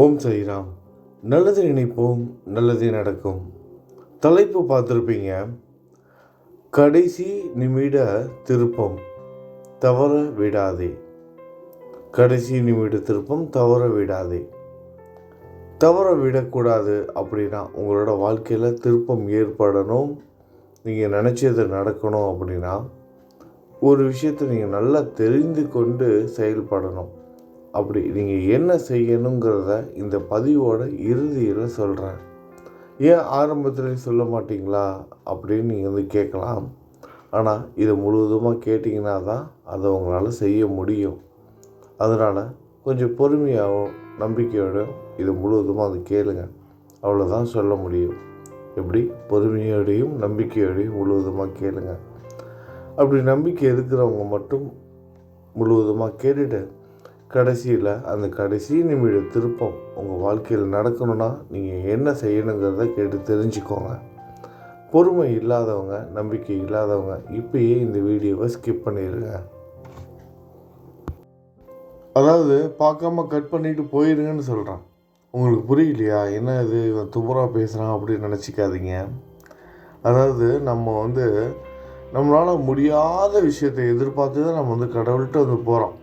ஓம் சாய்ராம். நல்லது நினைப்போம், நல்லதே நடக்கும். தலைப்பு பார்த்துருப்பீங்க. கடைசி நிமிட திருப்பம் தவற விடாதே. கடைசி நிமிட திருப்பம் தவற விடாதே. தவற விடக்கூடாது அப்படின்னா, உங்களோட வாழ்க்கையில் திருப்பம் ஏற்படணும், நீங்கள் நினச்சது நடக்கணும் அப்படின்னா, ஒரு விஷயத்தை நீங்கள் நல்லா தெரிந்து கொண்டு செயல்படணும். அப்படி நீங்கள் என்ன செய்யணுங்கிறத இந்த பதிவோட இறுதியில் சொல்கிறேன். ஏன் ஆரம்பத்தில் சொல்ல மாட்டிங்களா அப்படின்னு நீங்கள் கேட்கலாம். ஆனால் இதை முழுவதுமாக கேட்டிங்கன்னா தான் அதை உங்களால் செய்ய முடியும். அதனால் கொஞ்சம் பொறுமையாகவும் நம்பிக்கையோடும் இதை முழுவதுமாக அதை கேளுங்க. அவ்வளோதான் சொல்ல முடியும். எப்படி பொறுமையோடையும் நம்பிக்கையோடையும் முழுவதுமாக கேளுங்க. அப்படி நம்பிக்கை இருக்கிறவங்க மட்டும் முழுவதுமாக கேட்டுட்டு கடைசியில் அந்த கடைசி நிமிட திருப்பம் உங்கள் வாழ்க்கையில் நடக்கணும்னா நீங்கள் என்ன செய்யணுங்கிறத கேட்டு தெரிஞ்சுக்கோங்க. பொறுமை இல்லாதவங்க, நம்பிக்கை இல்லாதவங்க இப்பயே இந்த வீடியோவை ஸ்கிப் பண்ணிடுங்க. அதாவது பார்க்காம கட் பண்ணிவிட்டு போயிடுங்கன்னு சொல்கிறேன். உங்களுக்கு புரியலையா? என்ன இது இவன் துப்புரா பேசுகிறான் அப்படின்னு நினச்சிக்காதீங்க. அதாவது நம்மளால் முடியாத விஷயத்தை எதிர்பார்த்து தான் நம்ம கடவுள்கிட்ட போகிறோம்.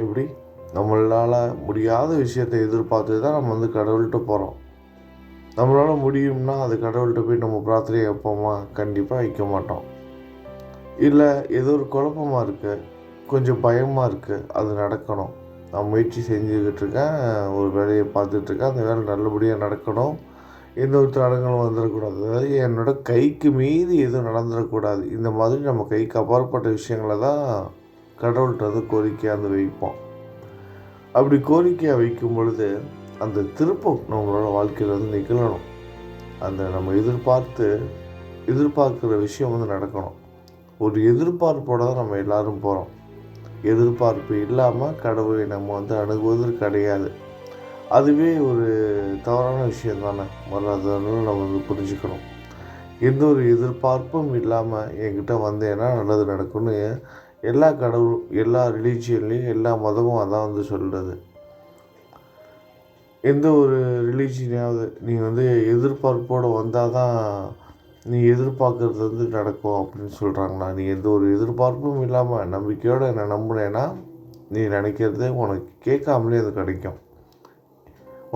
எப்படி நம்மளால் முடியாத விஷயத்தை எதிர்பார்த்து தான் நம்ம கடவுள்கிட்ட போகிறோம். நம்மளால் முடியும்னா அது கடவுள்கிட்ட போய் நம்ம பிரார்த்தனை வைப்போமா? கண்டிப்பாக வைக்க மாட்டோம். இல்லை ஏதோ ஒரு குழப்பமாக இருக்குது, கொஞ்சம் பயமாக இருக்குது, அது நடக்கணும், நான் முயற்சி செஞ்சுக்கிட்டு இருக்கேன், ஒரு வேலையை பார்த்துட்ருக்கேன், அந்த வேலை நல்லபடியாக நடக்கணும், எந்த ஒரு தடங்களும் வந்துடக்கூடாது, அதாவது என்னோட கைக்கு மீறி எதுவும் நடந்துடக்கூடாது, இந்த மாதிரி நம்ம கைக்கு அப்பாற்பட்ட விஷயங்களை தான் கடவுள்கிட்ட கோரிக்கையாக வைப்போம். அப்படி கோரிக்கையாக வைக்கும் பொழுது அந்த திருப்பம் நம்மளோட வாழ்க்கையில் நிகழணும். அந்த நம்ம எதிர்பார்க்குற விஷயம் நடக்கணும். ஒரு எதிர்பார்ப்போடு தான் நம்ம எல்லோரும் போகிறோம். எதிர்பார்ப்பு இல்லாமல் கடவுளை நம்ம அணுகுவது கிடையாது. அதுவே ஒரு தவறான விஷயம் தானே. முதல்ல நம்ம புரிஞ்சுக்கணும். எந்த ஒரு எதிர்பார்ப்பும் இல்லாமல் என்கிட்ட வந்தேன்னா நல்லது நடக்கும்னு எல்லா கடவுளும், எல்லா ரிலீஜியன்லேயும், எல்லா மதமும் அதான் சொல்கிறது. எந்த ஒரு ரிலீஜியனாவது நீ எதிர்பார்ப்போடு வந்தால் தான் நீ எதிர்பார்க்குறது நடக்கும் அப்படின்னு சொல்கிறாங்களா? நீ எந்த ஒரு எதிர்பார்ப்பும் இல்லாமல் நம்பிக்கையோடு என்னை நம்பினேன்னா நீ நினைக்கிறது உனக்கு கேட்காமலே அது கிடைக்கும்.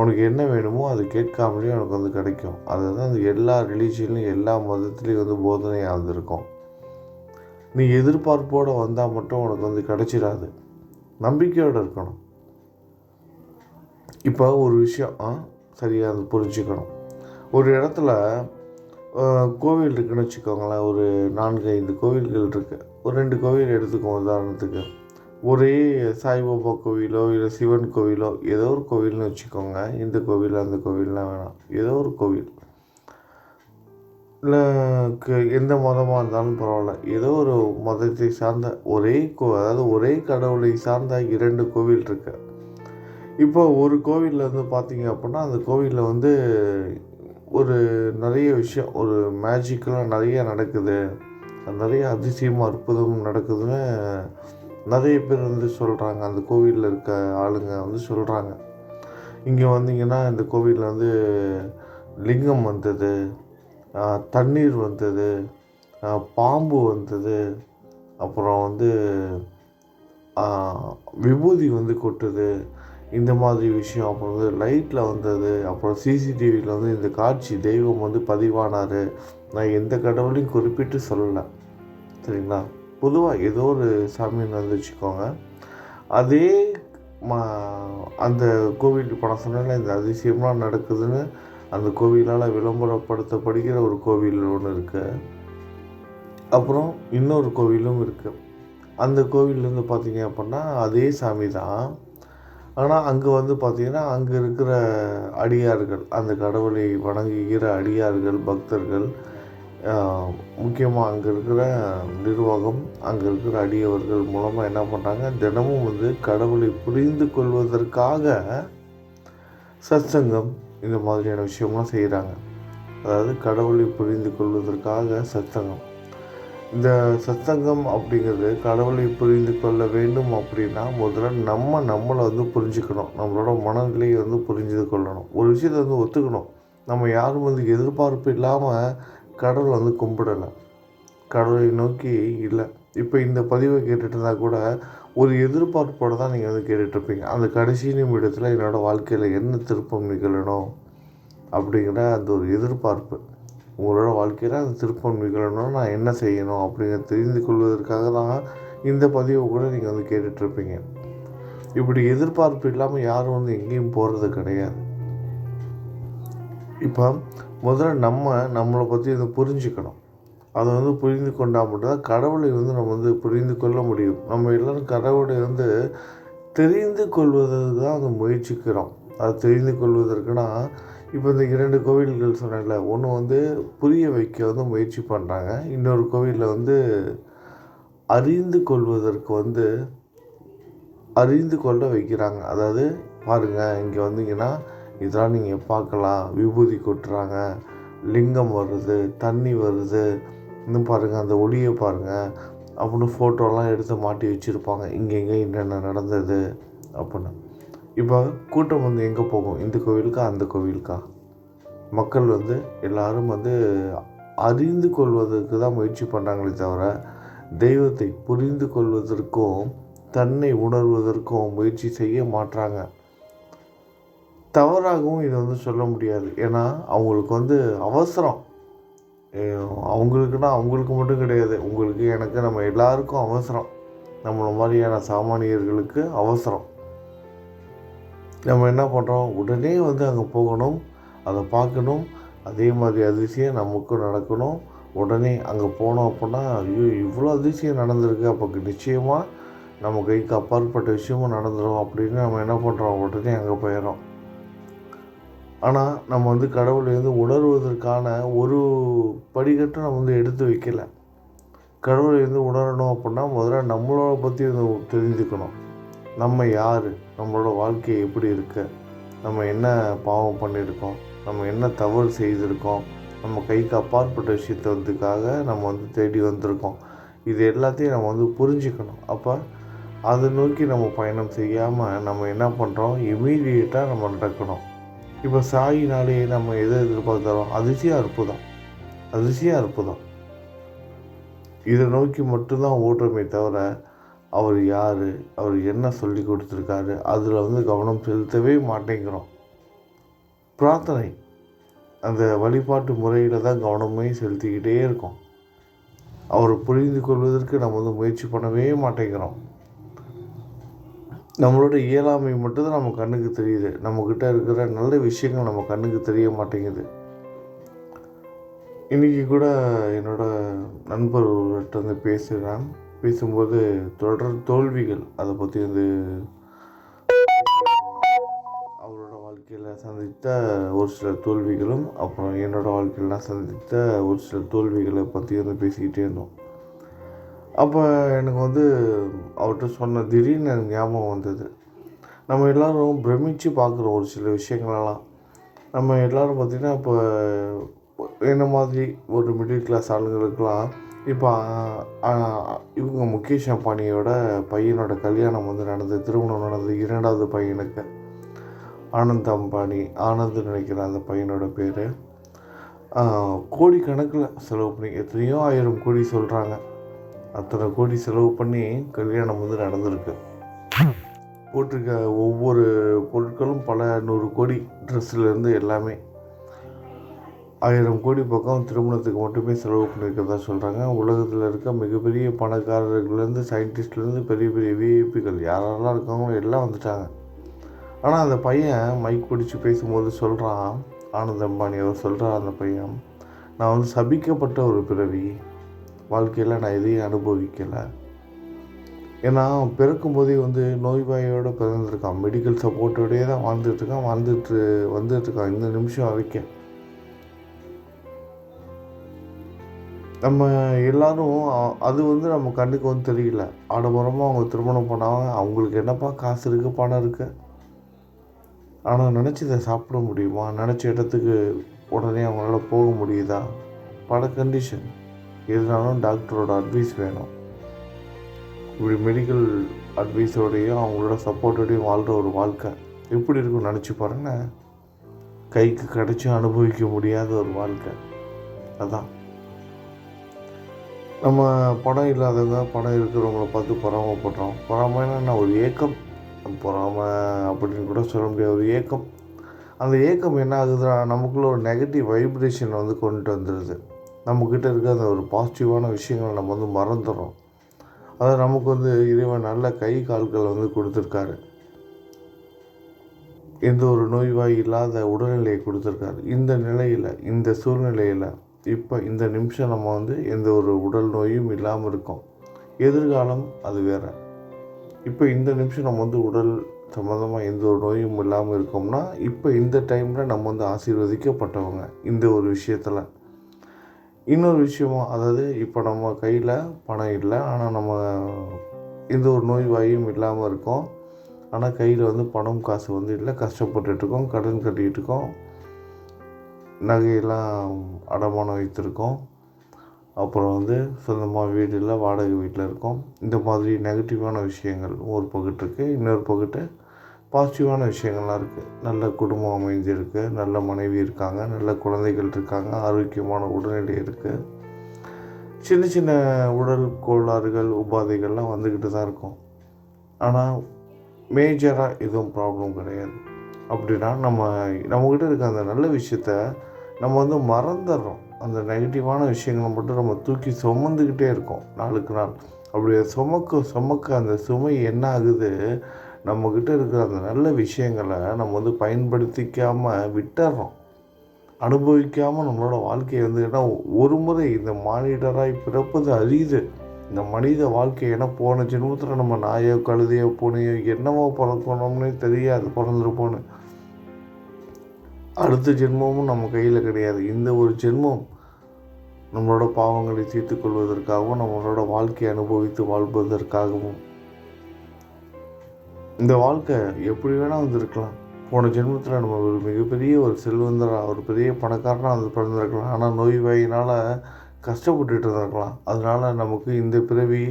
உனக்கு என்ன வேணுமோ அது கேட்காமலே உனக்கு கிடைக்கும். அதுதான் எல்லா ரிலீஜியன்லையும், எல்லா மதத்துலேயும் போதனையாக வந்திருக்கும். நீ எதிர்பார்ப்போடு வந்தால் மட்டும் உனக்கு கிடைச்சிடாது. நம்பிக்கையோடு இருக்கணும். இப்போ ஒரு விஷயம் சரியாக அது புரிஞ்சுக்கணும். ஒரு இடத்துல கோவில் இருக்குதுன்னு வச்சுக்கோங்களேன். ஒரு 4-5 கோவில்கள் இருக்குது. ஒரு 2 கோவில் எடுத்துக்கோங்க உதாரணத்துக்கு. ஒரே சாய்பாபா கோவிலோ இல்லை சிவன் கோவிலோ ஏதோ ஒரு கோவில்னு வச்சுக்கோங்க. இந்த கோவில் அந்த கோவில்லாம் வேணாம், ஏதோ ஒரு கோவில், இல்லை எந்த மதமாக இருந்தாலும் பரவாயில்ல, ஏதோ ஒரு மதத்தை சார்ந்த அதாவது ஒரே கடவுளை சார்ந்த 2 கோவில் இருக்கு. இப்போ ஒரு கோவிலில் பார்த்தீங்க அப்படின்னா அந்த கோவிலில் ஒரு நிறைய விஷயம், ஒரு மேஜிக்கெலாம் நிறைய நடக்குது, நிறைய அதிசயமாக அற்புதம் நடக்குதுன்னு நிறைய பேர் சொல்கிறாங்க. அந்த கோவிலில் இருக்க ஆளுங்க சொல்கிறாங்க. இங்கே வந்தீங்கன்னா இந்த கோவிலில் லிங்கம் வந்தது, தண்ணீர் வந்தது, பாம்பு வந்தது, அப்புறம் விபூதி கொட்டுது, இந்த மாதிரி விஷயம். அப்புறம் லைட்டில் வந்தது, அப்புறம் சிசிடிவியில் இந்த காட்சி தெய்வம் பதிவானார். நான் எந்த கடவுளையும் குறிப்பிட்டு சொல்லலை, சரிங்களா? பொதுவாக ஏதோ ஒரு சாமின்னு வச்சுக்கோங்க. அதே அந்த கோவில் இப்போ நான் சொன்னேன்ல, இந்த அதிசயம்லாம் நடக்குதுன்னு அந்த கோவிலால் விளம்பரப்படுத்தப்படுகிற ஒரு கோவில் ஒன்று இருக்குது. அப்புறம் இன்னொரு கோவிலும் இருக்குது. அந்த கோவிலேருந்து பார்த்தீங்க அப்படின்னா அதே சாமி தான். ஆனால் அங்கே பார்த்தீங்கன்னா அங்கே இருக்கிற அடியார்கள், அந்த கடவுளை வணங்குகிற அடியார்கள், பக்தர்கள், முக்கியமாக அங்கே இருக்கிற நிர்வாகம், அங்கே இருக்கிற அடியவர்கள் மூலமாக என்ன பண்ணுறாங்க, தினமும் கடவுளை புரிந்து கொள்வதற்காக சத்சங்கம் இந்த மாதிரியான விஷயம்லாம் செய்கிறாங்க. அதாவது கடவுளை புரிந்து கொள்வதற்காக சத்சங்கம். இந்த சத்சங்கம் அப்படிங்கிறது கடவுளை புரிந்து கொள்ள வேண்டும் அப்படின்னா முதல்ல நம்மளை வந்து புரிஞ்சுக்கணும். நம்மளோட மனநிலையை வந்து புரிஞ்சு கொள்ளணும். ஒரு விஷயத்தை வந்து ஒத்துக்கணும். நம்ம யாரும் வந்து எதிர்பார்ப்பு இல்லாமல் கடவுளை வந்து கும்பிடலை, கடவுளை நோக்கி இல்லை. இப்போ இந்த பதிவை கேட்டுட்டு இருந்தால் கூட ஒரு எதிர்பார்ப்போடு தான் நீங்கள் வந்து கேட்டுட்ருப்பீங்க. அந்த கடைசி நிமிடத்தில் என்னோடய வாழ்க்கையில் என்ன திருப்பம் நிகழணும் அப்படிங்கிற அந்த ஒரு எதிர்பார்ப்பு. உங்களோட வாழ்க்கையில் அந்த திருப்பம் நிகழணும்னா நான் என்ன செய்யணும் அப்படிங்கிறத தெரிந்து கொள்வதற்காக தான் இந்த பதிவை கூட நீங்கள் வந்து கேட்டுட்ருப்பீங்க. இப்படி எதிர்பார்ப்பு இல்லாமல் யாரும் வந்து எங்கேயும் போகிறது கிடையாது. இப்போ முதல்ல நம்மளை பற்றி இதை புரிஞ்சுக்கணும். அதை வந்து புரிந்து கொண்டால் மட்டும்தான் கடவுளை வந்து நம்ம வந்து புரிந்து கொள்ள முடியும். நம்ம எல்லோரும் கடவுளை வந்து தெரிந்து கொள்வதற்கு தான் வந்து முயற்சிக்கிறோம். அதை தெரிந்து கொள்வதற்குனா இப்போ இந்த 2 கோவில்கள் சொன்னேன்ல, ஒன்று வந்து புரிய வைக்க வந்து முயற்சி பண்ணுறாங்க, இன்னொரு கோவிலில் வந்து அறிந்து கொள்வதற்கு வந்து அறிந்து கொள்ள வைக்கிறாங்க. அதாவது பாருங்கள், இங்கே வந்தீங்கன்னா இதெல்லாம் நீங்கள் பார்க்கலாம், விபூதி கொட்டுறாங்க, லிங்கம் வருது, தண்ணி வருது, இன்னும் பாருங்கள் அந்த ஒளியை பாருங்கள் அப்படின்னு ஃபோட்டோலாம் எடுத்து மாட்டி வச்சுருப்பாங்க, இங்கே என்னென்ன நடந்தது அப்படின்னு. இப்போ கூட்டம் வந்து எங்கே போகும்? இந்த கோவிலுக்கா அந்த கோவிலுக்கா? மக்கள் வந்து எல்லோரும் வந்து அறிந்து கொள்வதற்கு தான் முயற்சி பண்ணுறாங்களே தவிர தெய்வத்தை புரிந்து கொள்வதற்கும் தன்னை உணர்வதற்கும் முயற்சி செய்ய மாட்டாங்க. தவறாகவும் இதை வந்து சொல்ல முடியாது. ஏன்னா அவங்களுக்கு வந்து அவசரம். அவங்களுக்கு மட்டும் கிடையாது, உங்களுக்கு எனக்கு நம்ம எல்லாருக்கும் அவசரம். நம்மளை மாதிரியான சாமானியர்களுக்கு அவசரம். நம்ம என்ன பண்ணுறோம், உடனே வந்து அங்கே போகணும், அதை பார்க்கணும், அதே மாதிரி அதிசயம் நமக்கும் நடக்கணும். உடனே அங்கே போனோம் அப்படின்னா ஐயோ இவ்வளோ அதிசயம் நடந்திருக்கு, அப்போ நிச்சயமாக நம்ம கைக்கு அப்பாற்பட்ட விஷயமும் நடந்துடும் அப்படின்னு நம்ம என்ன பண்ணுறோம், உடனே அங்கே போயிடுறோம். ஆனால் நம்ம வந்து கடவுளை வந்து உணர்வதற்கான ஒரு படிக்கட்டும் நம்ம வந்து எடுத்து வைக்கலை. கடவுளை வந்து உணரணும் அப்படின்னா முதல்ல நம்மளோட பற்றி வந்து தெரிஞ்சுக்கணும். நம்ம யார், நம்மளோட வாழ்க்கை எப்படி இருக்கு, நம்ம என்ன பாவம் பண்ணியிருக்கோம், நம்ம என்ன தவறு செய்திருக்கோம், நம்ம கைக்கு அப்பாற்பட்ட விஷயத்துக்காக நம்ம வந்து தேடி வந்திருக்கோம். இது எல்லாத்தையும் நம்ம வந்து புரிஞ்சுக்கணும். அப்போ அதை நோக்கி நம்ம பயணம் செய்யாமல் நம்ம என்ன பண்ணுறோம், இமீடியட்டாக நம்ம நடக்கணும். இப்போ சாயினாலே நம்ம எதை எதிர்பார்க்குறோம், அதிசயம் அற்புதம். இதை நோக்கி மட்டும்தான் ஓடுறோமே தவிர அவர் யார், அவர் என்ன சொல்லி கொடுத்துருக்காரு அதில் வந்து கவனம் செலுத்தவே மாட்டேங்கிறோம். பிரார்த்தனை, அந்த வழிபாட்டு முறையில் தான் கவனமே செலுத்திக்கிட்டே இருக்கோம். அவரை புரிந்து கொள்வதற்கு நம்ம வந்து முயற்சி பண்ணவே மாட்டேங்கிறோம். நம்மளோட இயலாமை மட்டும்தான் நம்ம கண்ணுக்கு தெரியுது, நம்மக்கிட்ட இருக்கிற நல்ல விஷயங்கள் நம்ம கண்ணுக்கு தெரிய மாட்டேங்குது. இன்றைக்கி கூட என்னோடய நண்பர் ஒருவர்கிட்ட வந்து பேசும்போது தொடர் தோல்விகள் அதை பற்றி வந்து அவரோட வாழ்க்கையில் சந்தித்த ஒரு சில தோல்விகளும் அப்புறம் என்னோடய வாழ்க்கையில் நான் சந்தித்த ஒரு சில தோல்விகளை பற்றி வந்து பேசிக்கிட்டே இருந்தோம். அப்போ எனக்கு வந்து அவர்கிட்ட சொன்ன திடீர்னு எனக்கு ஞாபகம் வந்தது. நம்ம எல்லோரும் பிரமித்து பார்க்குறோம் ஒரு சில விஷயங்களெல்லாம். நம்ம எல்லோரும் பார்த்திங்கன்னா இப்போ என்ன மாதிரி ஒரு மிடில் கிளாஸ் ஆளுங்களுக்கெல்லாம் இப்போ இவங்க முகேஷ் அம்பானியோட பையனோட கல்யாணம் வந்து நடந்தது, திருமணம் நடந்தது. 2வது பையனுக்கு ஆனந்த் அம்பானி, ஆனந்த் நினைக்கிறேன் அந்த பையனோட பேர். கோடிக்கணக்கில் செலவு பண்ணி, எத்தனையோ 1000 கோடி சொல்கிறாங்க, அத்தனை கோடி செலவு பண்ணி கல்யாணம் வந்து நடந்திருக்கு. போட்டிருக்க ஒவ்வொரு பொருட்களும் பல 100 கோடி, ட்ரெஸ்ஸுலேருந்து எல்லாமே 1000 கோடி பக்கம் திருமணத்துக்கு மட்டுமே செலவு பண்ணியிருக்கிறதா சொல்கிறாங்க. உலகத்தில் இருக்க மிகப்பெரிய பணக்காரர்கள்லேருந்து சயின்டிஸ்ட்லேருந்து பெரிய பெரிய விஐபிகள் யாரெல்லாம் இருக்காங்களோ எல்லாம் வந்துட்டாங்க. ஆனால் அந்த பையன் மைக் பிடிச்சி பேசும்போது சொல்கிறான், ஆனந்த் அம்பானி அவர் சொல்கிறார், அந்த பையன், நான் வந்து சபிக்கப்பட்ட ஒரு பிறவி, வாழ்க்கையில் நான் எதையும் அனுபவிக்கலை. ஏன்னா பிறக்கும்போதே வந்து நோய்வாயோடு பிறந்திருக்கான், மெடிக்கல் சப்போர்ட்டோடையே தான் வந்துட்டுருக்கான் இந்த நிமிஷம் வரைக்கும். நம்ம எல்லோரும் அது வந்து நம்ம கண்ணுக்கு வந்து தெரியல. ஆடம்பரமாக அவங்க திருமணம் பண்ணாங்க, அவங்களுக்கு என்னப்பா காசு இருக்குது, பணம் இருக்குது. ஆனால் நினச்சதை சாப்பிட முடியுமா, நினச்ச இடத்துக்கு உடனே அவங்களால போக முடியுதா? பல கண்டிஷன். எதுனாலும் டாக்டரோட அட்வைஸ் வேணும். இப்படி மெடிக்கல் அட்வைஸோடையும் அவங்களோட சப்போர்ட்டோடையும் வாழ்கிற ஒரு வாழ்க்கை எப்படி இருக்குன்னு நினச்சி பாருங்க. கைக்கு கிடைச்சும் அனுபவிக்க முடியாத ஒரு வாழ்க்கை. அதான் நம்ம பணம் இல்லாதவங்க பணம் இருக்கிறவங்கள பார்த்து பொறாமப்படுறோம். பொறாமைன்னா ஒரு ஏக்கம், பொறாமை அப்படின்னு கூட சொல்ல முடியாது, ஒரு ஏக்கம். அந்த ஏக்கம் என்ன ஆகுதுன்னா நமக்குள்ள ஒரு நெகட்டிவ் வைப்ரேஷனை வந்து கொண்டுட்டு வந்துடுது. நம்மக்கிட்ட இருக்க அந்த ஒரு பாசிட்டிவான விஷயங்களை நம்ம வந்து மறந்துடுறோம். அதை நமக்கு வந்து இறைவன் நல்ல கை கால்கள் வந்து கொடுத்துருக்காரு. எந்த ஒரு நோய்வாய் இல்லாத உடல்நிலையை கொடுத்துருக்காரு. இந்த நிலையில், இந்த சூழ்நிலையில் இப்போ இந்த நிமிஷம் நம்ம வந்து எந்த ஒரு உடல் நோயும் இல்லாமல் இருக்கோம். எதிர்காலம் அது வேறு. இப்போ இந்த நிமிஷம் நம்ம வந்து உடல் சம்மந்தமாக எந்த ஒரு நோயும் இல்லாமல் இருக்கோம்னா இப்போ இந்த டைமில் நம்ம வந்து ஆசீர்வதிக்கப்பட்டவங்க. இந்த ஒரு விஷயத்தில் இன்னொரு விஷயமா, அதாவது இப்போ நம்ம கையில் பணம் இல்லை, ஆனால் நம்ம எந்த ஒரு நோய்வாயும் இல்லாமல் இருக்கோம். ஆனால் கையில் வந்து பணம் காசு வந்து இல்லை, கஷ்டப்பட்டுட்ருக்கோம், கடன் கட்டிகிட்டு இருக்கோம், நகையெல்லாம் அடமானம் வைத்திருக்கோம், அப்புறம் வந்து சொந்தமாக வீடு இல்லை, வாடகை வீட்டில் இருக்கோம். இந்த மாதிரி நெகட்டிவான விஷயங்கள் ஒரு பக்கத்து இருக்குது. இன்னொரு பக்கத்து பாசிட்டிவான விஷயங்கள்லாம் இருக்குது. நல்ல குடும்பம் அமைஞ்சிருக்கு, நல்ல மனைவி இருக்காங்க, நல்ல குழந்தைகள் இருக்காங்க, ஆரோக்கியமான உடல்நிலை இருக்குது. சின்ன சின்ன உடல் கோளாறுகள் உபாதைகள்லாம் வந்துக்கிட்டு தான் இருக்கும். ஆனால் மேஜராக எதுவும் ப்ராப்ளம் கிடையாது. அப்படின்னா நம்மக்கிட்ட இருக்க அந்த நல்ல விஷயத்த நம்ம வந்து மறந்துடுறோம். அந்த நெகட்டிவான விஷயங்களை மட்டும் நம்ம தூக்கி சுமந்துக்கிட்டே இருக்கோம் நாளுக்கு நாள். அப்படி சுமக்க அந்த சுமை என்ன ஆகுது, நம்மக்கிட்ட இருக்கிற அந்த நல்ல விஷயங்களை நம்ம வந்து பயன்படுத்திக்காமல் விட்டுறோம், அனுபவிக்காமல் நம்மளோட வாழ்க்கையை வந்து. ஏன்னா ஒரு முறை இந்த மானிடராய் பிறப்பது அரிது இந்த மனித வாழ்க்கை. ஏன்னா போன ஜென்மத்தில் நம்ம நாயோ கழுதையோ பூனையோ என்னவோ பிறக்கணும்னே தெரியாது, பிறந்திருப்போன்னு. அடுத்த ஜென்மமும் நம்ம கையில் கிடையாது. இந்த ஒரு ஜென்மம் நம்மளோட பாவங்களை தீர்த்து கொள்வதற்காகவும் நம்மளோட வாழ்க்கையை அனுபவித்து வாழ்வதற்காகவும். இந்த வாழ்க்கை எப்படி வேணால் வந்துருக்கலாம். போன ஜென்மத்தில் நம்ம ஒரு மிகப்பெரிய ஒரு செல்வந்தராக, ஒரு பெரிய பணக்காரனாக வந்து பிறந்திருக்கலாம். ஆனால் நோய்வாயினால் கஷ்டப்பட்டுட்டு இருந்திருக்கலாம். அதனால் நமக்கு இந்த பிறவி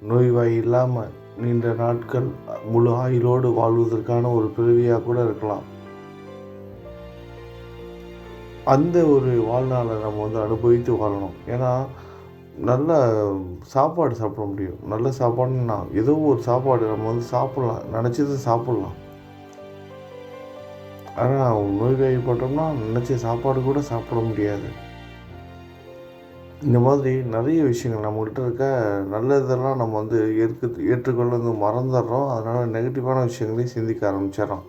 நோய்வாய் இல்லாமல் நீண்ட நாட்கள் முழு ஆயுளோடு வாழ்வதற்கான ஒரு பிறவியாக கூட இருக்கலாம். அந்த ஒரு வாழ்நாளை நம்ம வந்து அனுபவித்து வாழணும். ஏன்னா நல்ல சாப்பாடு சாப்பிட முடியும். நல்ல சாப்பாடுன்னா ஏதோ ஒரு சாப்பாடு நம்ம வந்து சாப்பிட்லாம், நினச்சது சாப்பிட்லாம். ஆனால் நோய்வாய்ப்பட்டோம்னா நினச்ச சாப்பாடு கூட சாப்பிட முடியாது. இந்த மாதிரி நிறைய விஷயங்கள் நம்மகிட்ட இருக்க நல்லதெல்லாம் நம்ம வந்து ஏற்றுக்கொள்ள வந்து மறந்துடுறோம். அதனால் நெகட்டிவான விஷயங்களையும் சிந்திக்க ஆரம்பிச்சிடறோம்.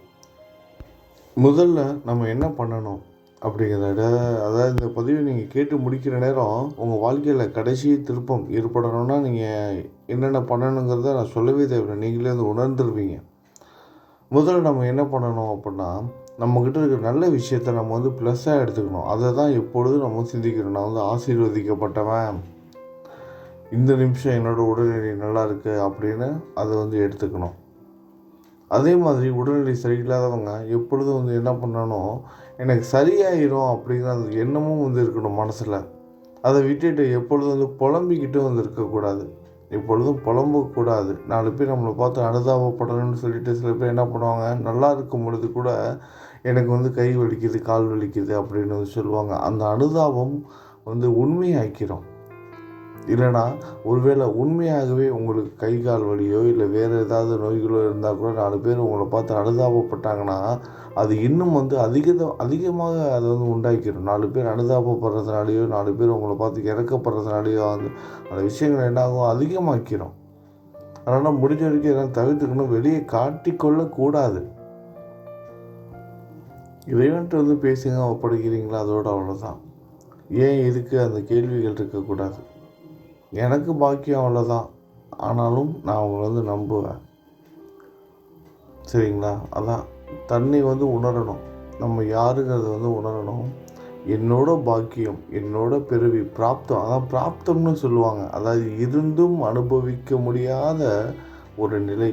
முதல்ல நம்ம என்ன பண்ணணும் அப்படிங்கிறத, அதாவது இந்த பதிவை நீங்கள் கேட்டு முடிக்கிற நேரம் உங்கள் வாழ்க்கையில் கடைசி திருப்பம் ஏற்படணும்னா நீங்கள் என்னென்ன பண்ணணுங்கிறத நான் சொல்லவே தேவையில்லை, நீங்களே வந்து உணர்ந்துருவீங்க. முதல்ல நம்ம என்ன பண்ணணும் அப்படின்னா, நம்மக்கிட்ட இருக்கிற நல்ல விஷயத்த நம்ம வந்து ப்ளஸ்ஸாக எடுத்துக்கணும். அதை தான் எப்பொழுதும் நம்ம சிந்திக்கணும். நான் வந்து ஆசீர்வதிக்கப்பட்டவன், இந்த நிமிஷம் என்னோடய உடல்நிலை நல்லா இருக்குது அப்படின்னு அதை வந்து எடுத்துக்கணும். அதே மாதிரி உடல்நிலை சரியில்லாதவங்க எப்பொழுதும் வந்து என்ன பண்ணணும், எனக்கு சரியாயிரும் அப்படிங்கிற அந்த எண்ணமும் வந்து இருக்கணும் மனசில். அதை விட்டுட்டு எப்பொழுதும் வந்து புலம்பிக்கிட்டு வந்து இருக்கக்கூடாது. எப்பொழுதும் புலம்பக்கூடாது. 4 பேர் நம்மளை பார்த்து அனுதாபப்படணும்னு சொல்லிட்டு சில பேர் என்ன பண்ணுவாங்க, நல்லா இருக்கும் பொழுது கூட எனக்கு வந்து கை வலிக்குது, கால் வலிக்குது அப்படின்னு வந்து சொல்லுவாங்க. அந்த அனுதாபம் வந்து உண்மையாக்கிறோம். இல்லைனா ஒருவேளை உண்மையாகவே உங்களுக்கு கை கால் வலியோ இல்லை வேறு ஏதாவது நோய்களோ இருந்தால் கூட 4 பேர் உங்களை பார்த்து அனுதாபப்பட்டாங்கன்னா அது இன்னும் வந்து அதிகமாக அதை வந்து உண்டாக்கிடும். 4 பேர் அனுதாபப்படுறதுனாலையோ 4 பேர் உங்களை பார்த்து இறக்கப்படுறதுனாலையோ அந்த விஷயங்கள் என்னாகும், அதிகமாக்கிடும். அதனால் முடிஞ்ச வரைக்கும் எல்லாம் தவிர்த்துக்கணும், வெளியே காட்டிக்கொள்ளக்கூடாது. இறைவன்ட்டு வந்து பேசுங்க ஒப்படைக்கிறீங்களா, அதோட அவ்வளோதான். ஏன் எதுக்கு அந்த கேள்விகள் இருக்கக்கூடாது. எனக்கு பாக்கியம் அவ்வளோதான், ஆனாலும் நான் அவங்கள வந்து நம்புவேன். சரிங்களா? அதான் தன்னை வந்து உணரணும், நம்ம யாருங்கிறத வந்து உணரணும். என்னோட பாக்கியம், என்னோட பிறவி பிராப்தம், அதான் பிராப்தம்னு சொல்லுவாங்க. அதாவது இருந்தும் அனுபவிக்க முடியாத ஒரு நிலை.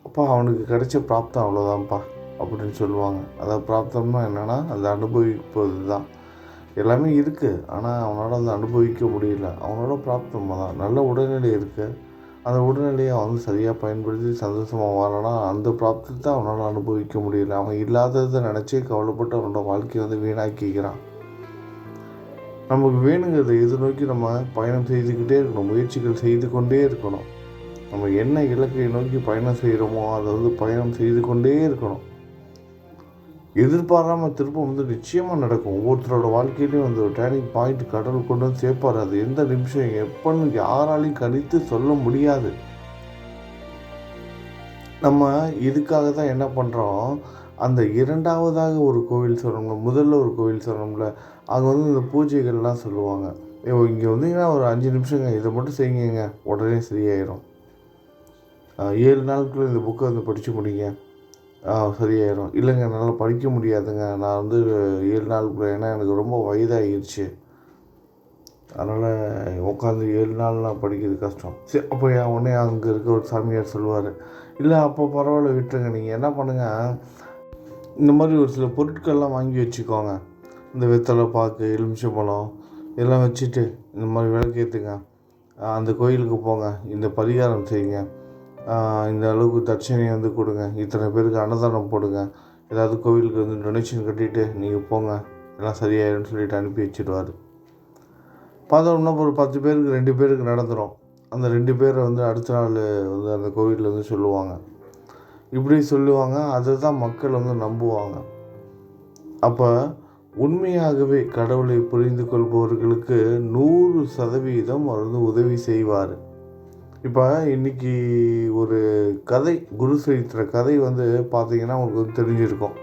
அப்போ அவனுக்கு கிடைச்ச பிராப்தம் அவ்வளோதான்ப்பா அப்படின்னு சொல்லுவாங்க. அதாவது பிராப்தம்னா என்னென்னா, அதை அனுபவிப்பது தான். எல்லாமே இருக்குது. ஆனால் அவனால் வந்து அனுபவிக்க முடியல. அவனோட பிராப்தம் தான். நல்ல உடல்நிலை இருக்குது. அந்த உடல்நிலையை வந்து சரியாக பயன்படுத்தி சந்தோஷமாக வாழலாம். அந்த பிராப்தத்தை அவனால் அனுபவிக்க முடியல. அவன் இல்லாததை நினச்சி கவலைப்பட்டு அவனோட வாழ்க்கையை வந்து வீணாக்கிக்கிறான். நமக்கு வேணுங்கிறத எதிர்நோக்கி நம்ம பயணம் செய்துக்கிட்டே இருக்கணும். முயற்சிகள் செய்து கொண்டே இருக்கணும். நம்ம என்ன இலக்கை நோக்கி பயணம் செய்கிறோமோ அதை வந்து பயணம் செய்து கொண்டே இருக்கணும். எதிர்பாராமல் திருப்பம் வந்து நிச்சயமாக நடக்கும். ஒவ்வொருத்தரோட வாழ்க்கையிலையும் வந்து ஒரு டேர்னிங் பாயிண்ட் கடவுள் கொண்டு வந்து சேர்ப்பார். அது எந்த நிமிஷம் எப்போன்னு யாராலையும் கணித்து சொல்ல முடியாது. நம்ம இதுக்காக தான் என்ன பண்ணுறோம், அந்த இரண்டாவதாக ஒரு கோவில் சொல்லணும்ல, முதல்ல ஒரு கோவில் சொல்லணும்ல, அங்கே வந்து இந்த பூஜைகள்லாம் சொல்லுவாங்க. இங்கே வந்தீங்கன்னா ஒரு 5 நிமிஷங்க இதை மட்டும் செய்யுங்க, உடனே சரியாயிடும். 7 நாளுக்குள்ளே இந்த புக்கை வந்து படித்து முடிங்க, சரியாயிடும். இல்லைங்க என்னால் படிக்க முடியாதுங்க, நான் வந்து 7 நாளுக்குள்ளே, ஏன்னா எனக்கு ரொம்ப வயதாகிடுச்சு, அதனால் உட்காந்து 7 நாள்லாம் படிக்கிறது கஷ்டம். சரி, அப்போ உடனே அங்கே இருக்க ஒரு சாமியார் சொல்லுவார், இல்லை அப்போ பரவாயில்ல விட்டுருங்க, நீங்கள் என்ன பண்ணுங்கள், இந்த மாதிரி ஒரு சில பொருட்கள்லாம் வாங்கி வச்சுக்கோங்க. இந்த வெத்தலை பாக்கு, எலுமிச்சம்பழம் இதெல்லாம் வச்சுட்டு இந்த மாதிரி விளக்கேற்றுங்க, அந்த கோயிலுக்கு போங்க, இந்த பரிகாரம் செய்யுங்க, இந்த அளவுக்கு தட்சணையை வந்து கொடுங்க, இத்தனை பேருக்கு அன்னதானம் போடுங்க, ஏதாவது கோவிலுக்கு வந்து டொனேஷன் கட்டிவிட்டு நீங்கள் போங்க, எல்லாம் சரியாயிடும்னு சொல்லிட்டு அனுப்பி வச்சுடுவார். பார்த்தோம்னா ஒரு 10 பேருக்கு 2 பேருக்கு நடந்துடும். அந்த 2 பேரை வந்து அடுத்த நாள் வந்து அந்த கோவிலில் வந்து சொல்லுவாங்க. இப்படி சொல்லுவாங்க. அதை தான் மக்கள் வந்து நம்புவாங்க. அப்போ உண்மையாகவே கடவுளை புரிந்து கொள்பவர்களுக்கு 100% அவர் வந்து உதவி செய்வார். இப்போ இன்றைக்கி ஒரு கதை, குரு சரித்திர கதை வந்து பார்த்திங்கன்னா உங்களுக்கு வந்து தெரிஞ்சிருக்கும்.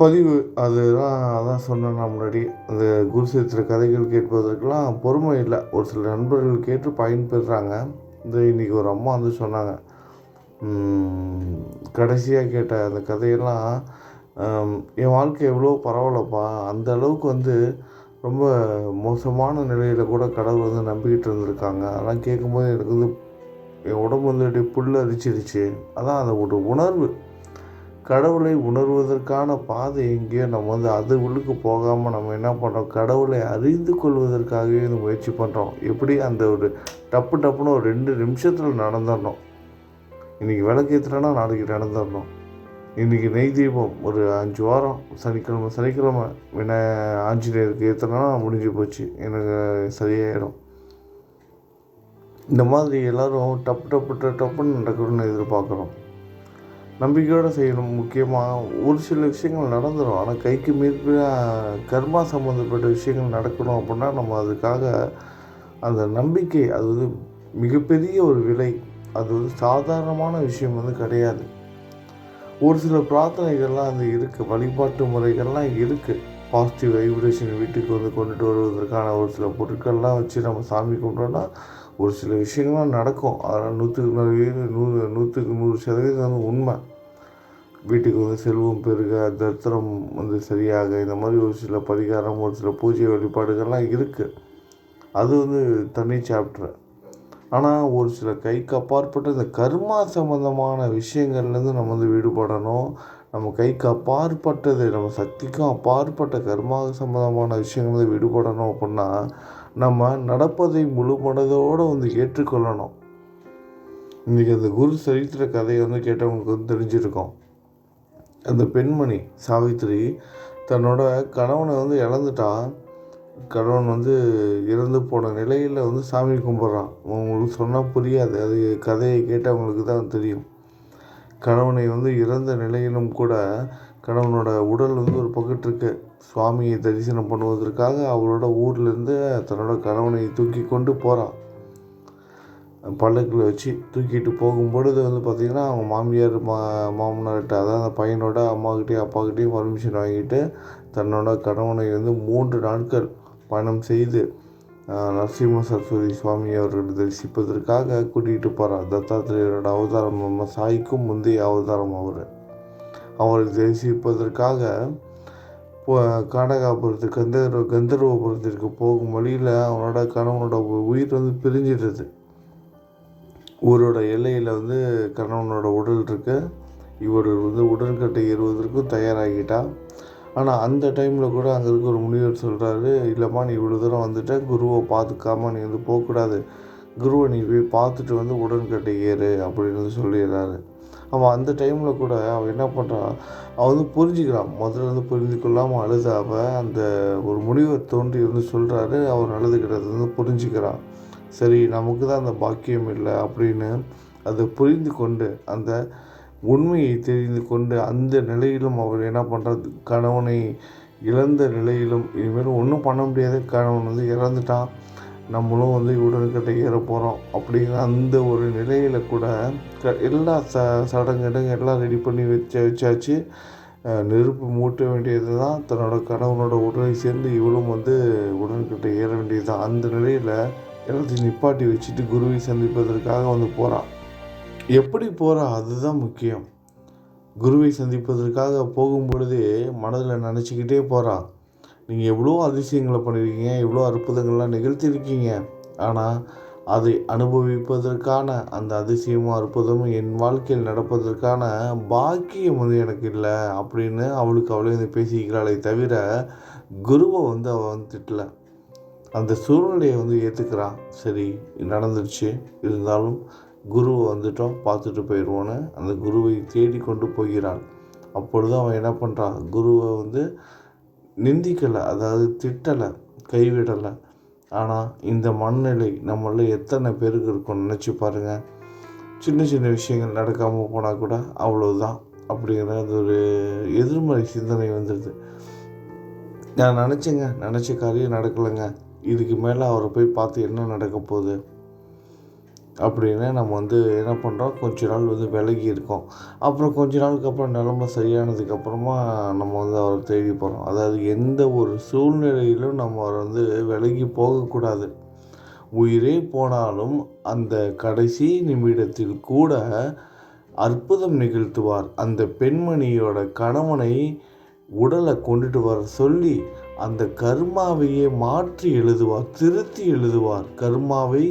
பதிவு அதான் சொன்னேன் நான் முன்னாடி. அந்த குரு சரித்திர கதைகள் கேட்பதற்கெல்லாம் பொறுமை இல்லை. ஒரு சில நண்பர்கள் கேட்டு பயன்பெறுறாங்க. இன்றைக்கி ஒரு அம்மா வந்து சொன்னாங்க, கடைசியாக கேட்ட அந்த கதையெல்லாம், என் வாழ்க்கை எவ்வளோ பரவாயில்லப்பா, அந்த அளவுக்கு வந்து ரொம்ப மோசமான நிலையில் கூட கடவுள் வந்து நம்பிக்கிட்டு இருந்திருக்காங்க. அதெல்லாம் கேட்கும்போது எனக்கு வந்து என் உடம்பு வந்து அப்படியே புல் அரிச்சிருச்சு. அதான் அந்த ஒரு உணர்வு, கடவுளை உணர்வதற்கான பாதை எங்கேயோ நம்ம வந்து அது உள்ளுக்கு போகாமல் நம்ம என்ன பண்ணுறோம், கடவுளை அறிந்து கொள்வதற்காகவே இந்த முயற்சி பண்ணுறோம். எப்படி அந்த ஒரு டப்புன்னு ஒரு 2 நிமிஷத்தில் நடந்துடணும். இன்றைக்கி விளக்கேற்றுறேன்னா நாளைக்கு நடந்துடணும். இன்றைக்கி நெய் தீபம் ஒரு 5 வாரம் சனிக்கிழமை ஆஞ்சநேயருக்கு ஏற்றுனா முடிஞ்சு போச்சு, எனக்கு சரியாயிடும். இந்த மாதிரி எல்லோரும் டப்புன்னு நடக்கணும்னு எதிர்பார்க்குறோம். நம்பிக்கையோடு செய்யணும். முக்கியமாக ஒரு சில விஷயங்கள் நடந்துடும். ஆனால் கைக்கு மீறி கர்மா சம்மந்தப்பட்ட விஷயங்கள் நடக்கணும் அப்படின்னா நம்ம அதுக்காக அந்த நம்பிக்கை, அது வந்து மிகப்பெரிய ஒரு விலை. அது வந்து சாதாரணமான விஷயம் வந்து கிடையாது. ஒரு சில பிரார்த்தனைகள்லாம் அது இருக்குது, வழிபாட்டு முறைகள்லாம் இருக்குது. பாசிட்டிவ் வைப்ரேஷன் வீட்டுக்கு வந்து கொண்டுட்டு வருவதற்கான ஒரு சில பொருட்கள்லாம் வச்சு நம்ம சாமி கும்பிட்டோன்னா ஒரு சில விஷயங்கள்லாம் நடக்கும். அதனால் 100% வந்து உண்மை. வீட்டுக்கு வந்து செல்வம் பெருக, தரித்திரம் வந்து சரியாக, இந்த மாதிரி ஒரு சில பரிகாரம், ஒரு சில பூஜை வழிபாடுகள்லாம் இருக்குது. அது வந்து தனி சாப்டர். ஆனால் ஒரு சில கைக்கு அப்பாற்பட்ட இந்த கர்மா சம்பந்தமான விஷயங்கள்லேருந்து நம்ம வந்து விடுபடணும். நம்ம கைக்கு அப்பாற்பட்டது, நம்ம சக்திக்கும் அப்பாற்பட்ட கர்மா சம்பந்தமான விஷயங்கள் விடுபடணும் அப்படின்னா நம்ம நடப்பதை முழு மனதோடு வந்து ஏற்றுக்கொள்ளணும். இன்றைக்கி அந்த குரு சரித்திர கதையை வந்து கேட்டவங்களுக்கு வந்து தெரிஞ்சிருக்கோம். அந்த பெண்மணி சாவித்திரி தன்னோட கணவனை வந்து இழந்துட்டா. கணவன் வந்து இறந்து போன நிலையில் வந்து சாமி கும்பிட்றான். உங்களுக்கு சொன்னால் புரியாது, அது கதையை கேட்டவங்களுக்கு தான் தெரியும். கணவனை வந்து இறந்த நிலையிலும் கூட கணவனோட உடல் வந்து ஒரு பக்கத்து இருக்கு. சுவாமியை தரிசனம் பண்ணுவதற்காக அவரோட ஊர்லேருந்து தன்னோட கணவனை தூக்கி கொண்டு போகிறான். பல்லக்கில் வச்சு தூக்கிட்டு போகும்பொழுது வந்து பார்த்திங்கன்னா அவங்க மாமியார் மாமனார்கிட்ட, அதாவது அந்த பையனோட அம்மாக்கிட்டேயும் அப்பாக்கிட்டேயும் பர்மிஷன் வாங்கிட்டு தன்னோட கணவனை வந்து 3 நாட்கள் பயணம் செய்து நரசிம்ம சரஸ்வதி சுவாமி அவர்களை தரிசிப்பதற்காக கூட்டிகிட்டு போகிறார். தத்தாத்திரேயரோட அவதாரம், நம்ம சாய்க்கும் முந்தைய அவதாரம். அவரை தரிசிப்பதற்காக காடகாபுரத்துக்கு கந்தர்வபுரத்திற்கு போகும் வழியில் அவனோட கணவனோட உயிர் வந்து பிரிஞ்சிடுது. ஊரோட எல்லையில் வந்து கணவனோட உடல் இருக்கு. இவர் வந்து உடன்கட்டை ஏறுவதற்கும் தயாராகிட்டா. ஆனால் அந்த டைமில் கூட அங்கே இருக்க ஒரு முனிவர் சொல்கிறாரு, இல்லைம்மா நீ இவ்வளோ தூரம் வந்துட்ட, குருவை பார்த்துக்காம நீ வந்து போகக்கூடாது, குருவை நீ போய் பார்த்துட்டு வந்து உடன்கட்டை ஏறு அப்படின்னு வந்து சொல்லிடுறாரு. அவன் அந்த டைமில் கூட அவன் என்ன பண்ணுறான், அவன் வந்து புரிஞ்சுக்கிறான். முதல்ல வந்து புரிந்து கொள்ளாமல் அழுத அவன் அந்த ஒரு முனிவர் தோன்றி வந்து சொல்கிறாரு, அவன் அழுதுகிறது வந்து புரிஞ்சுக்கிறான். சரி, நமக்கு தான் அந்த பாக்கியம் இல்லை அப்படின்னு அதை புரிந்து கொண்டு, அந்த உண்மையை தெரிந்து கொண்டு, அந்த நிலையிலும் அவர் என்ன பண்ணுறது, கணவனை இழந்த நிலையிலும் இனிமேல் ஒன்றும் பண்ண முடியாது, கணவன் வந்து இறந்துட்டான், நம்மளும் வந்து உடன்கட்டை ஏற போகிறோம் அப்படிங்கிற அந்த ஒரு நிலையில் கூட எல்லா சடங்கிடங்க எல்லாம் ரெடி பண்ணி வச்சாச்சு. நெருப்பு மூட்ட வேண்டியது தான், தன்னோட கணவனோட உடலை சேர்ந்து இவளும் வந்து உடன்கட்டை ஏற வேண்டியது தான். அந்த நிலையில் எல்லாத்தையும் நிப்பாட்டி வச்சுட்டு குருவை சந்திப்பதற்காக வந்து போகிறான். எப்படி போகிறா அதுதான் முக்கியம். குருவை சந்திப்பதற்காக போகும்பொழுதே மனதில் நினச்சிக்கிட்டே போகிறா, நீங்கள் எவ்வளோ அதிசயங்களை பண்ணியிருக்கீங்க, எவ்வளோ அற்புதங்கள்லாம் நிகழ்த்தியிருக்கீங்க, ஆனால் அதை அனுபவிப்பதற்கான அந்த அதிசயமும் அற்புதமும் என் வாழ்க்கையில் நடப்பதற்கான பாக்கியம் வந்து எனக்கு இல்லை அப்படின்னு அவளே வந்து பேசிக்கிறாளே தவிர குருவை வந்து அவள் வந்து திட்டலை. அந்த சூழ்நிலையை வந்து ஏற்றுக்கிறான். சரி, நடந்துருச்சு, இருந்தாலும் குருவை வந்துட்டோம், பார்த்துட்டு போயிடுவோன்னு அந்த குருவை தேடி கொண்டு போகிறாள். அப்பொழுது அவன் என்ன பண்ணுறான், குருவை வந்து நிந்திக்கலை, அதாவது திட்டலை, கைவிடலை. ஆனால் இந்த மனநிலை நம்மள எத்தனை பேருக்கு இருக்கும் நினச்சி பாருங்கள். சின்ன சின்ன விஷயங்கள் நடக்காமல் போனால் கூட அவ்வளோதான் அப்படிங்கிற அது ஒரு எதிர்மறை சிந்தனை வந்துடுது. நான் நினச்ச காரியம் நடக்கலைங்க, இதுக்கு மேலே அவரை போய் பார்த்து என்ன நடக்க போகுது அப்படின்னு நம்ம வந்து என்ன பண்ணுறோம், கொஞ்ச நாள் வந்து விலகி இருக்கோம். அப்புறம் கொஞ்ச நாளுக்கு அப்புறம் நிலமை சரியானதுக்கப்புறமா நம்ம வந்து அவரை தேடி போகிறோம். அதாவது எந்த ஒரு சூழ்நிலையிலும் நம்ம அவரை வந்து விலகி போகக்கூடாது. உயிரே போனாலும் அந்த கடைசி நிமிடத்தில் கூட அற்புதம் நிகழ்த்துவார். அந்த பெண்மணியோட கணவனை உடலை கொண்டுட்டு வர சொல்லி அந்த கர்மாவையே மாற்றி எழுதுவார், திருத்தி எழுதுவார். கர்மாவை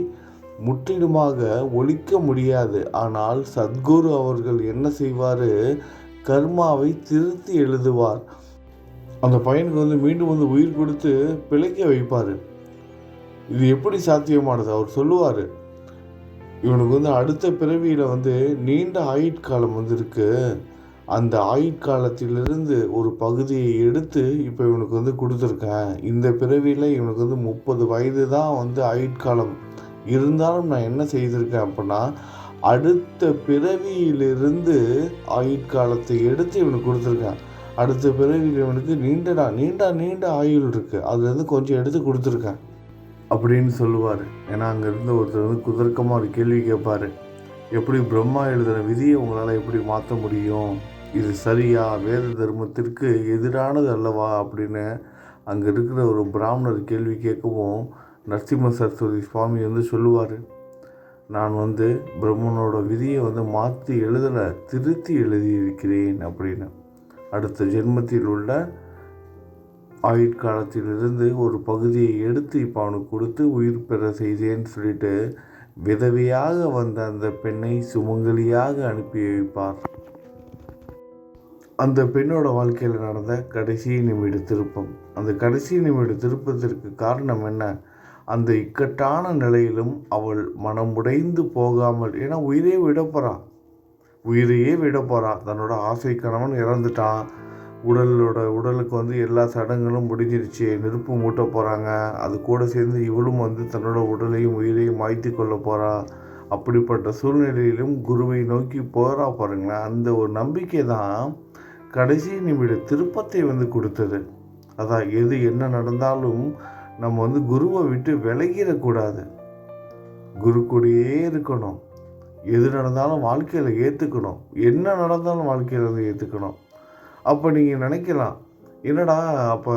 முற்றிலுமாக ஒழிக்க முடியாது, ஆனால் சத்குரு அவர்கள் என்ன செய்வார், கர்மாவை திருத்தி எழுதுவார். அந்த பையனுக்கு வந்து மீண்டும் வந்து உயிர் கொடுத்து பிழைக்க வைப்பார். இது எப்படி சாத்தியமானது? அவர் சொல்லுவார், இவனுக்கு வந்து அடுத்த பிறவியில் வந்து நீண்ட ஆயுட்காலம் வந்து இருக்குது, அந்த ஆயுட்காலத்திலிருந்து ஒரு பகுதியை எடுத்து இப்போ இவனுக்கு வந்து கொடுத்துருக்கேன். இந்த பிறவியில் இவனுக்கு வந்து 30 வயது தான் வந்து ஆயுட்காலம் இருந்தாலும் நான் என்ன செய்திருக்கேன் அப்படின்னா, அடுத்த பிறவியிலிருந்து ஆயுட்காலத்தை எடுத்து இவனுக்கு கொடுத்துருக்கேன். அடுத்த பிறவியில் இவனுக்கு நீண்ட ஆயுள் இருக்குது, அதுலேருந்து கொஞ்சம் எடுத்து கொடுத்துருக்கேன் அப்படின்னு சொல்லுவார். ஏன்னா அங்கே இருந்த ஒருத்தர் வந்து குதர்க்கமாக ஒரு கேள்வி கேட்பார், எப்படி பிரம்மா எழுதுகிற விதியை உங்களால் எப்படி மாற்ற முடியும், இது சரியா, வேத தர்மத்திற்கு எதிரானது அல்லவா அப்படின்னு அங்கே இருக்கிற ஒரு பிராமணர் கேள்வி கேட்கவும் நரசிம்ம சரஸ்வதி சுவாமி வந்து சொல்லுவார், நான் வந்து பிரம்மனோட விதியை வந்து மாற்றி எழுதலை, திருத்தி எழுதியிருக்கிறேன் அப்படின்னு. அடுத்த ஜென்மத்தில் உள்ள ஆயுட்காலத்திலிருந்து ஒரு பகுதியை எடுத்து இப்போ அவனுக்கு கொடுத்து உயிர் பெற செய்தேன்னு சொல்லிட்டு விதவையாக வந்த அந்த பெண்ணை சுமங்கலியாக அனுப்பி வைப்பார். அந்த பெண்ணோட வாழ்க்கையில் நடந்த கடைசி நிமிட திருப்பம். அந்த கடைசி நிமிட திருப்பத்திற்கு காரணம் என்ன, அந்த இக்கட்டான நிலையிலும் அவள் மனம் உடைந்து போகாமல், ஏன்னா உயிரையே விட போகிறான். தன்னோட ஆசை கணவன் இறந்துட்டான், உடலுக்கு வந்து எல்லா சடங்குகளும் முடிஞ்சிருச்சு, நெருப்பு மூட்ட போகிறாங்க, அது கூட சேர்ந்து இவளும் வந்து தன்னோட உடலையும் உயிரையும் மாய்த்து கொள்ள போகிறா. அப்படிப்பட்ட சூழ்நிலையிலும் குருவை நோக்கி போகிறா பாருங்களேன். அந்த ஒரு நம்பிக்கை தான் கடைசி நிமிட திருப்பத்தை வந்து கொடுத்தது. அதான் எது என்ன நடந்தாலும் நம்ம வந்து குருவை விட்டு விலகிடக்கூடாது, குரு கூடயே இருக்கணும். எது நடந்தாலும் வாழ்க்கையில் ஏற்றுக்கணும், என்ன நடந்தாலும் வாழ்க்கையில் வந்து ஏற்றுக்கணும். அப்போ நீங்கள் நினைக்கலாம், என்னடா அப்போ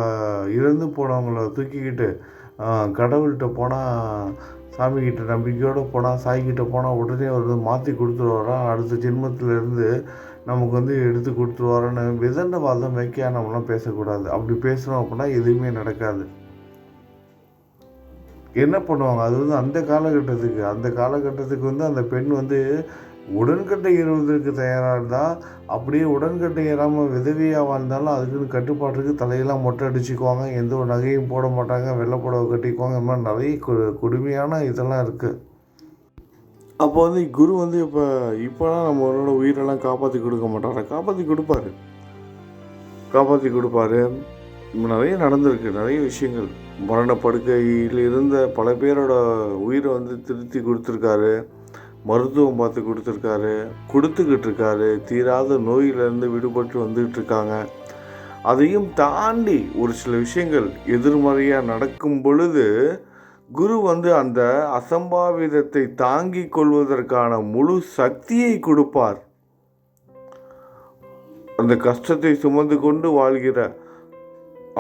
இறந்து போனவங்கள தூக்கிக்கிட்டு கடவுள்கிட்ட போனால், சாமிக்கிட்ட நம்பிக்கையோடு போனால், சாய்கிட்ட போனால் உடனே அவர் மாற்றி கொடுத்துருவாரா, அடுத்த ஜென்மத்திலேருந்து நமக்கு வந்து எடுத்து கொடுத்துருவாரோன்னு விதண்டவாதம் நம்மளாம் பேசக்கூடாது. அப்படி பேசுகிறோம் அப்படின்னா எதுவுமே நடக்காது. என்ன பண்ணுவாங்க, அது வந்து அந்த காலகட்டத்துக்கு வந்து அந்த பெண் வந்து உடன்கட்டை ஏறுவதற்கு தயாராக இருந்தால் அப்படியே உடன்கட்டை ஏறாமல் விதவியாக வாழ்ந்தாலும் அதுக்குன்னு கட்டுப்பாட்டுக்கு தலையெல்லாம் மொட்டை அடிச்சுக்குவாங்க, எந்த ஒரு நகையும் போட மாட்டாங்க, வெள்ளை புடவை கட்டிக்குவாங்க. இந்த மாதிரி நிறைய கொடுமையான இதெல்லாம் இருக்குது. அப்போ வந்து குரு வந்து இப்போலாம் நம்மளோட உயிரெல்லாம் காப்பாற்றி கொடுக்க மாட்டாரா? காப்பாற்றி கொடுப்பாரு. நிறைய நடந்திருக்கு, நிறைய விஷயங்கள். மரணப்படுக்கையில் இருந்த பல பேரோட உயிரை வந்து திருத்தி கொடுத்துருக்காரு, மருத்துவம் பார்த்து கொடுத்துக்கிட்டு இருக்காரு. தீராத நோயிலிருந்து விடுபட்டு வந்துகிட்டு இருக்காங்க. அதையும் தாண்டி ஒரு சில விஷயங்கள் எதிர்மறையாக நடக்கும் பொழுது குரு வந்து அந்த அசம்பாவிதத்தை தாங்கிக் கொள்வதற்கான முழு சக்தியை கொடுப்பார். அந்த கஷ்டத்தை சுமந்து கொண்டு வாழ்கிற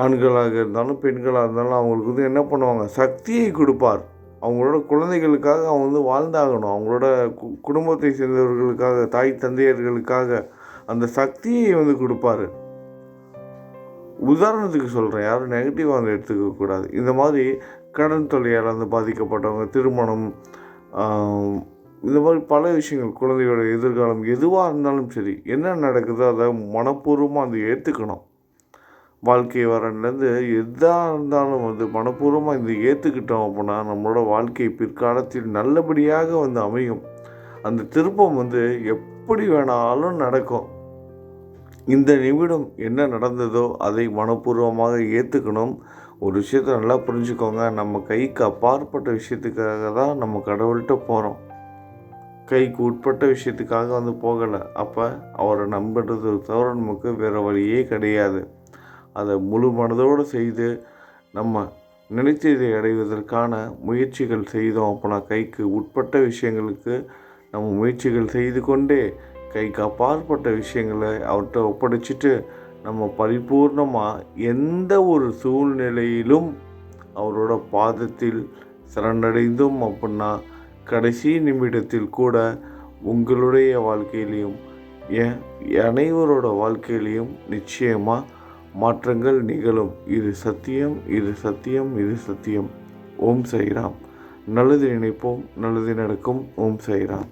ஆண்களாக இருந்தாலும் பெண்களாக இருந்தாலும் அவங்களுக்கு வந்து என்ன பண்ணுவாங்க, சக்தியை கொடுப்பார். அவங்களோட குழந்தைகளுக்காக அவங்க வந்து வாழ்ந்தாகணும், அவங்களோட குடும்பத்தை சேர்ந்தவர்களுக்காக, தாய் தந்தையர்களுக்காக அந்த சக்தியை வந்து கொடுப்பாரு. உதாரணத்துக்கு சொல்கிறேன், யாரும் நெகட்டிவாக வந்து எடுத்துக்கக்கூடாது. இந்த மாதிரி கடன் தொல்லையால் வந்து பாதிக்கப்பட்டவங்க, திருமணம், இந்த மாதிரி பல விஷயங்கள், குழந்தையோட எதிர்காலம் எதுவாக இருந்தாலும் சரி, என்ன நடக்குதோ அதை மனப்பூர்வமாக அதை ஏற்றுக்கணும். வாழ்க்கை வரன்லேருந்து எதாக இருந்தாலும் வந்து மனப்பூர்வமாக இந்த ஏற்றுக்கிட்டோம் அப்படின்னா நம்மளோட வாழ்க்கை பிற்காலத்தில் நல்லபடியாக வந்து அமையும். அந்த திருப்பம் வந்து எப்படி வேணாலும் நடக்கும். இந்த நிமிடம் என்ன நடந்ததோ அதை மனப்பூர்வமாக ஏற்றுக்கணும். ஒரு விஷயத்தை நல்லா புரிஞ்சுக்கோங்க, நம்ம கைக்கு அப்பாற்பட்ட விஷயத்துக்காக தான் நம்ம கடவுள்கிட்ட போகிறோம், கைக்கு உட்பட்ட விஷயத்துக்காக வந்து போகலை. அப்போ அவரை நம்புறது தவிர நமக்கு வேறு வழியே கிடையாது. அதை முழு மனதோடு செய்து நம்ம நினைத்ததை அடைவதற்கான முயற்சிகள் செய்தோம் அப்படின்னா கைக்கு உட்பட்ட விஷயங்களுக்கு நம்ம முயற்சிகள் செய்து கொண்டே கைக்கு அப்பாற்பட்ட விஷயங்களை அவர்கிட்ட ஒப்படைச்சிட்டு நம்ம பரிபூர்ணமாக எந்த ஒரு சூழ்நிலையிலும் அவரோட பாதத்தில் சரணடைந்தோம் அப்படின்னா கடைசி நிமிடத்தில் கூட உங்களுடைய வாழ்க்கையிலையும் அனைவரோட வாழ்க்கையிலையும் நிச்சயமாக மாற்றங்கள் நிகழும். இது சத்தியம், இது சத்தியம், இது சத்தியம். ஓம் சாய்ராம். நல்லது நினைப்போம், நல்லது நடக்கும். ஓம் சாய்ராம்.